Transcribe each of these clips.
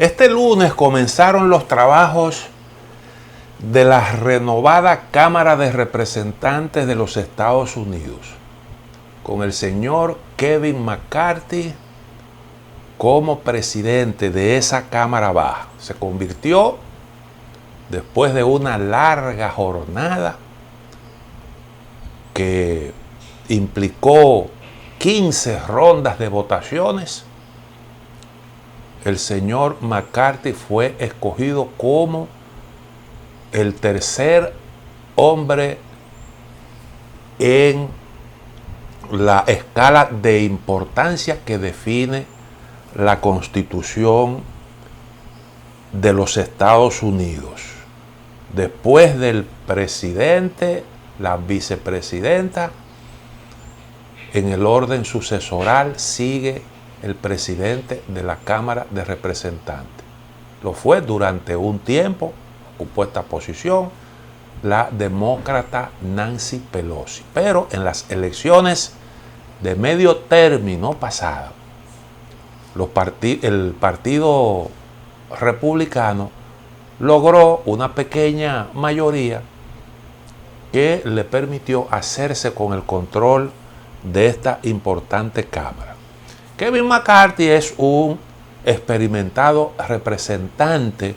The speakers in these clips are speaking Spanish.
Este lunes comenzaron los trabajos de la renovada Cámara de Representantes de los Estados Unidos, con el señor Kevin McCarthy como presidente de esa Cámara Baja. Se convirtió, después de una larga jornada que implicó 15 rondas de votaciones, el señor McCarthy fue escogido como el tercer hombre en la escala de importancia que define la Constitución de los Estados Unidos. Después del presidente, la vicepresidenta, en el orden sucesoral sigue el presidente de la Cámara de Representantes. Lo fue durante un tiempo, ocupó esta posición, la demócrata Nancy Pelosi. Pero en las elecciones de medio término pasado, el Partido Republicano logró una pequeña mayoría que le permitió hacerse con el control de esta importante Cámara. Kevin McCarthy es un experimentado representante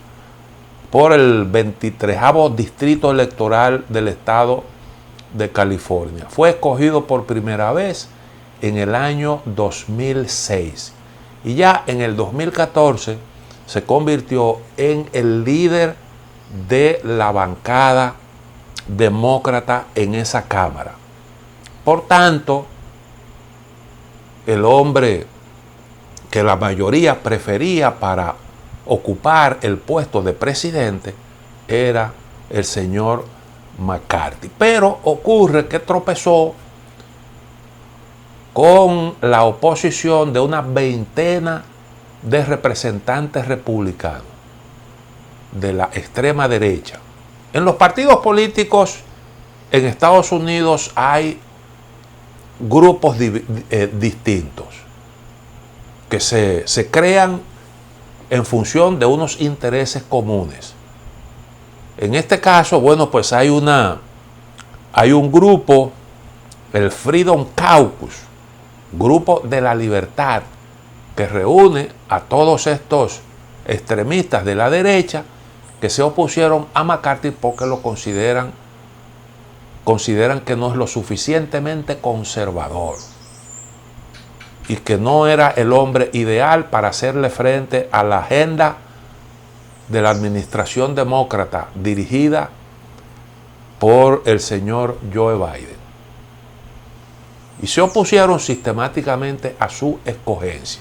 por el 23º Distrito Electoral del Estado de California. Fue escogido por primera vez en el año 2006 y ya en el 2014 se convirtió en el líder de la bancada demócrata en esa Cámara. Por tanto, el hombre que la mayoría prefería para ocupar el puesto de presidente era el señor McCarthy. Pero ocurre que tropezó con la oposición de una veintena de representantes republicanos de la extrema derecha. En los partidos políticos en Estados Unidos hay grupos distintos que se crean en función de unos intereses comunes. En este caso, bueno, pues hay un grupo, el Freedom Caucus, grupo de la libertad, que reúne a todos estos extremistas de la derecha que se opusieron a McCarthy porque lo consideran que no es lo suficientemente conservador y que no era el hombre ideal para hacerle frente a la agenda de la administración demócrata dirigida por el señor Joe Biden. Y se opusieron sistemáticamente a su escogencia.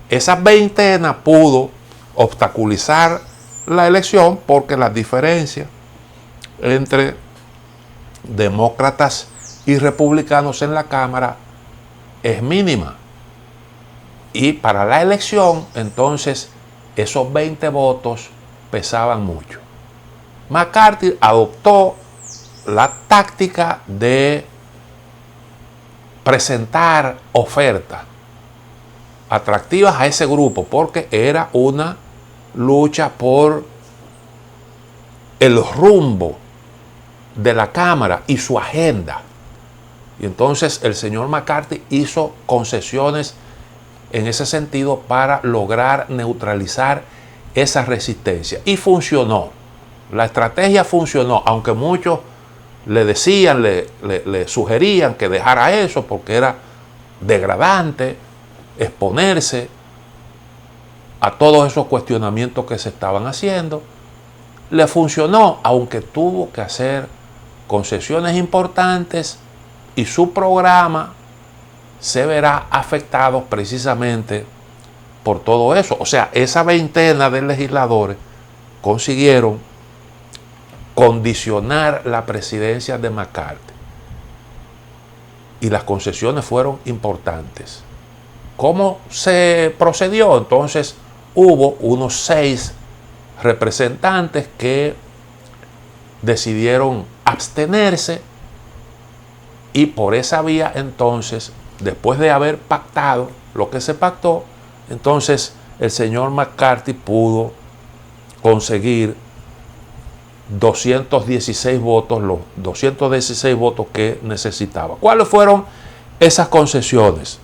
Esa veintena pudo obstaculizar la elección porque las diferencias entre demócratas y republicanos en la Cámara es mínima. Y para la elección, entonces, esos 20 votos pesaban mucho. McCarthy adoptó la táctica de presentar ofertas atractivas a ese grupo, porque era una lucha por el rumbo de la Cámara y su agenda. Y entonces el señor McCarthy hizo concesiones en ese sentido para lograr neutralizar esa resistencia. Y funcionó. La estrategia funcionó, aunque muchos le decían, le sugerían que dejara eso porque era degradante exponerse a todos esos cuestionamientos que se estaban haciendo. Le funcionó, aunque tuvo que hacer concesiones importantes y su programa se verá afectado precisamente por todo eso. O sea, esa veintena de legisladores consiguieron condicionar la presidencia de McCarthy y las concesiones fueron importantes. ¿Cómo se procedió? Entonces hubo unos 6 representantes que decidieron abstenerse y por esa vía entonces, después de haber pactado lo que se pactó, entonces el señor McCarthy pudo conseguir 216 votos, los 216 votos que necesitaba. ¿Cuáles fueron esas concesiones?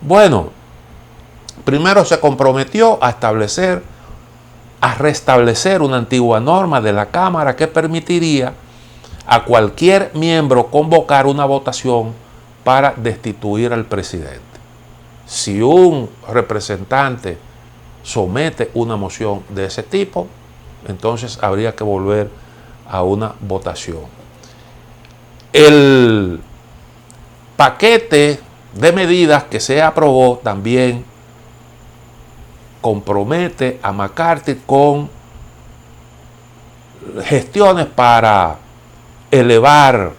Bueno, primero se comprometió a restablecer una antigua norma de la Cámara que permitiría a cualquier miembro convocar una votación para destituir al presidente. Si un representante somete una moción de ese tipo, entonces habría que volver a una votación. El paquete de medidas que se aprobó también compromete a McCarthy con gestiones para elevar,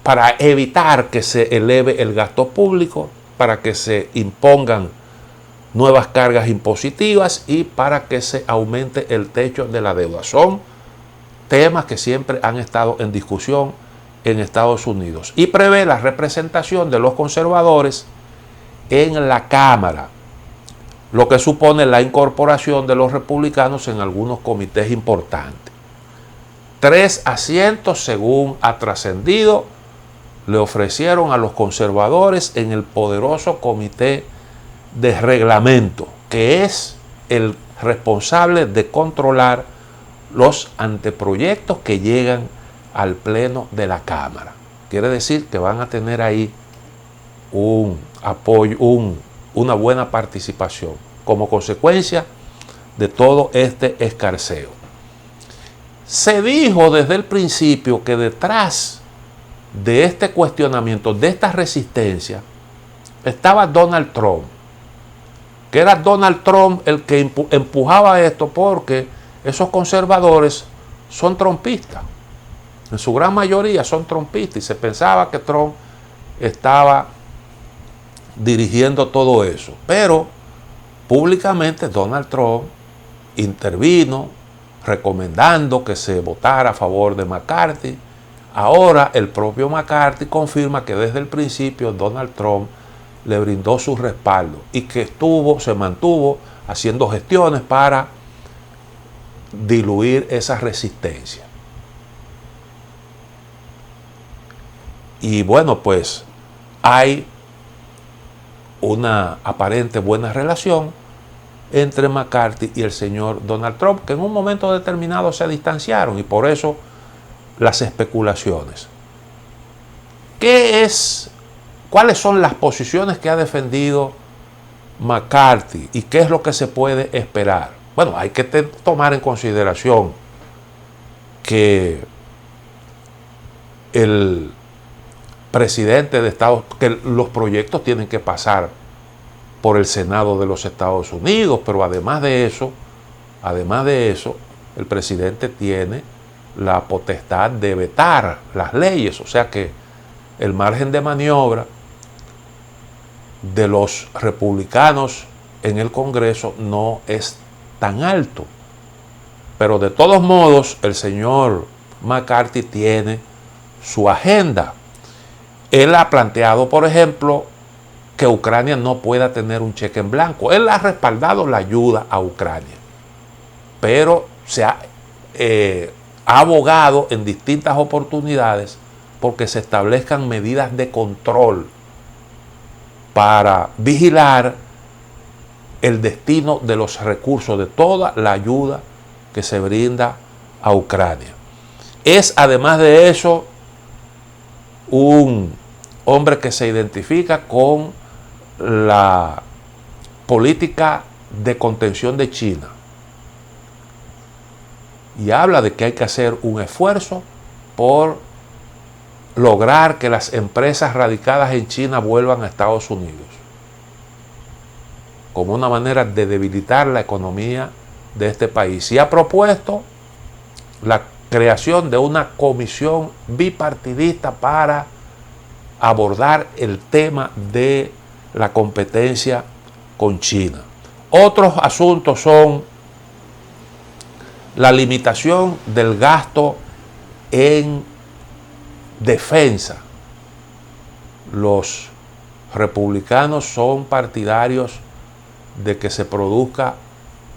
para evitar que se eleve el gasto público, para que se impongan nuevas cargas impositivas y para que se aumente el techo de la deuda. Son temas que siempre han estado en discusión en Estados Unidos y prevé la representación de los conservadores en la Cámara, lo que supone la incorporación de los republicanos en algunos comités importantes. 3 asientos, según ha trascendido, le ofrecieron a los conservadores en el poderoso comité de reglamento, que es el responsable de controlar los anteproyectos que llegan al pleno de la Cámara. Quiere decir que van a tener ahí un apoyo, una buena participación como consecuencia de todo este escarceo. Se dijo desde el principio que detrás de este cuestionamiento, de esta resistencia, estaba Donald Trump, que era Donald Trump el que empujaba esto, porque esos conservadores son trumpistas, en su gran mayoría son trumpistas, y se pensaba que Trump estaba dirigiendo todo eso. Pero públicamente Donald Trump intervino recomendando que se votara a favor de McCarthy. Ahora el propio McCarthy confirma que desde el principio Donald Trump le brindó su respaldo y que se mantuvo haciendo gestiones para diluir esa resistencia. Y bueno, pues hay una aparente buena relación entre McCarthy y el señor Donald Trump, que en un momento determinado se distanciaron, y por eso las especulaciones. ¿Cuáles son las posiciones que ha defendido McCarthy y qué es lo que se puede esperar? Bueno, hay que tomar en consideración que el presidente de Estados Unidos, que los proyectos tienen que pasar por el Senado de los Estados Unidos, pero además de eso, el presidente tiene la potestad de vetar las leyes, o sea que el margen de maniobra de los republicanos en el Congreso no es tan alto. Pero de todos modos, el señor McCarthy tiene su agenda. Él ha planteado, por ejemplo, que Ucrania no pueda tener un cheque en blanco. Él ha respaldado la ayuda a Ucrania, pero se ha abogado en distintas oportunidades porque se establezcan medidas de control para vigilar el destino de los recursos, de toda la ayuda que se brinda a Ucrania. Es además de eso un hombre que se identifica con la política de contención de China y habla de que hay que hacer un esfuerzo por lograr que las empresas radicadas en China vuelvan a Estados Unidos, como una manera de debilitar la economía de este país. Y ha propuesto la creación de una comisión bipartidista para abordar el tema de la competencia con China. Otros asuntos son la limitación del gasto en defensa. Los republicanos son partidarios de que se produzca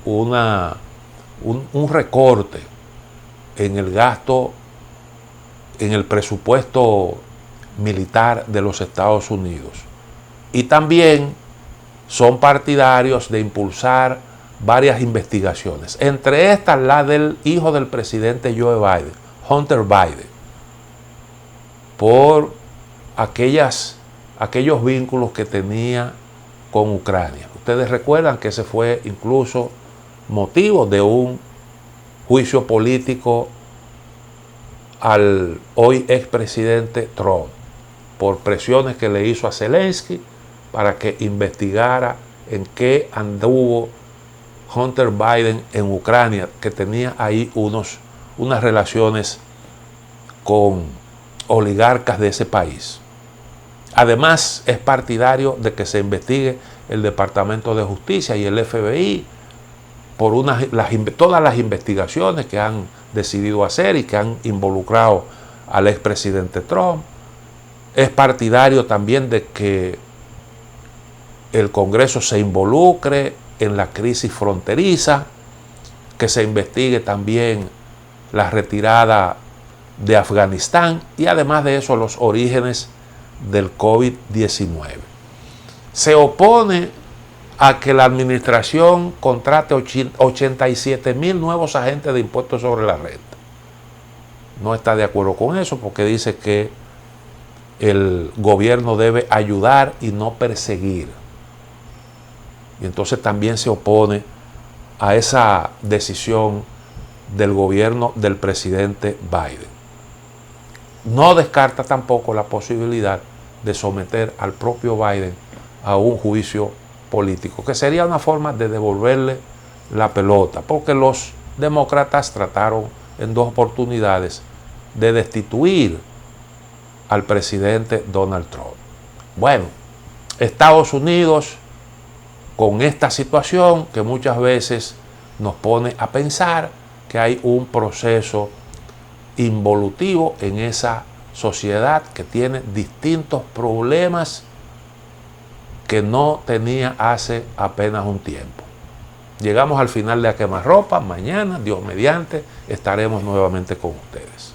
un recorte en el gasto, en el presupuesto militar de los Estados Unidos. Y también son partidarios de impulsar varias investigaciones, entre estas la del hijo del presidente Joe Biden, Hunter Biden, por aquellos vínculos que tenía con Ucrania. Ustedes recuerdan que ese fue incluso motivo de un juicio político al hoy expresidente Trump por presiones que le hizo a Zelensky para que investigara en qué anduvo Hunter Biden en Ucrania, que tenía ahí unas relaciones con oligarcas de ese país. Además, es partidario de que se investigue el Departamento de Justicia y el FBI por todas las investigaciones que han decidido hacer y que han involucrado al expresidente Trump. Es partidario también de que el Congreso se involucre en la crisis fronteriza, que se investigue también la retirada de Afganistán y además de eso los orígenes del COVID-19. Se opone a que la administración contrate 87,000 nuevos agentes de impuestos sobre la renta. No está de acuerdo con eso porque dice que el gobierno debe ayudar y no perseguir. Y entonces también se opone a esa decisión del gobierno del presidente Biden. No descarta tampoco la posibilidad de someter al propio Biden a un juicio político, que sería una forma de devolverle la pelota, porque los demócratas trataron en 2 oportunidades de destituir al presidente Donald Trump. Bueno, Estados Unidos, con esta situación que muchas veces nos pone a pensar que hay un proceso involutivo en esa sociedad que tiene distintos problemas que no tenía hace apenas un tiempo. Llegamos al final de A Quemarropa. Mañana, Dios mediante, estaremos nuevamente con ustedes.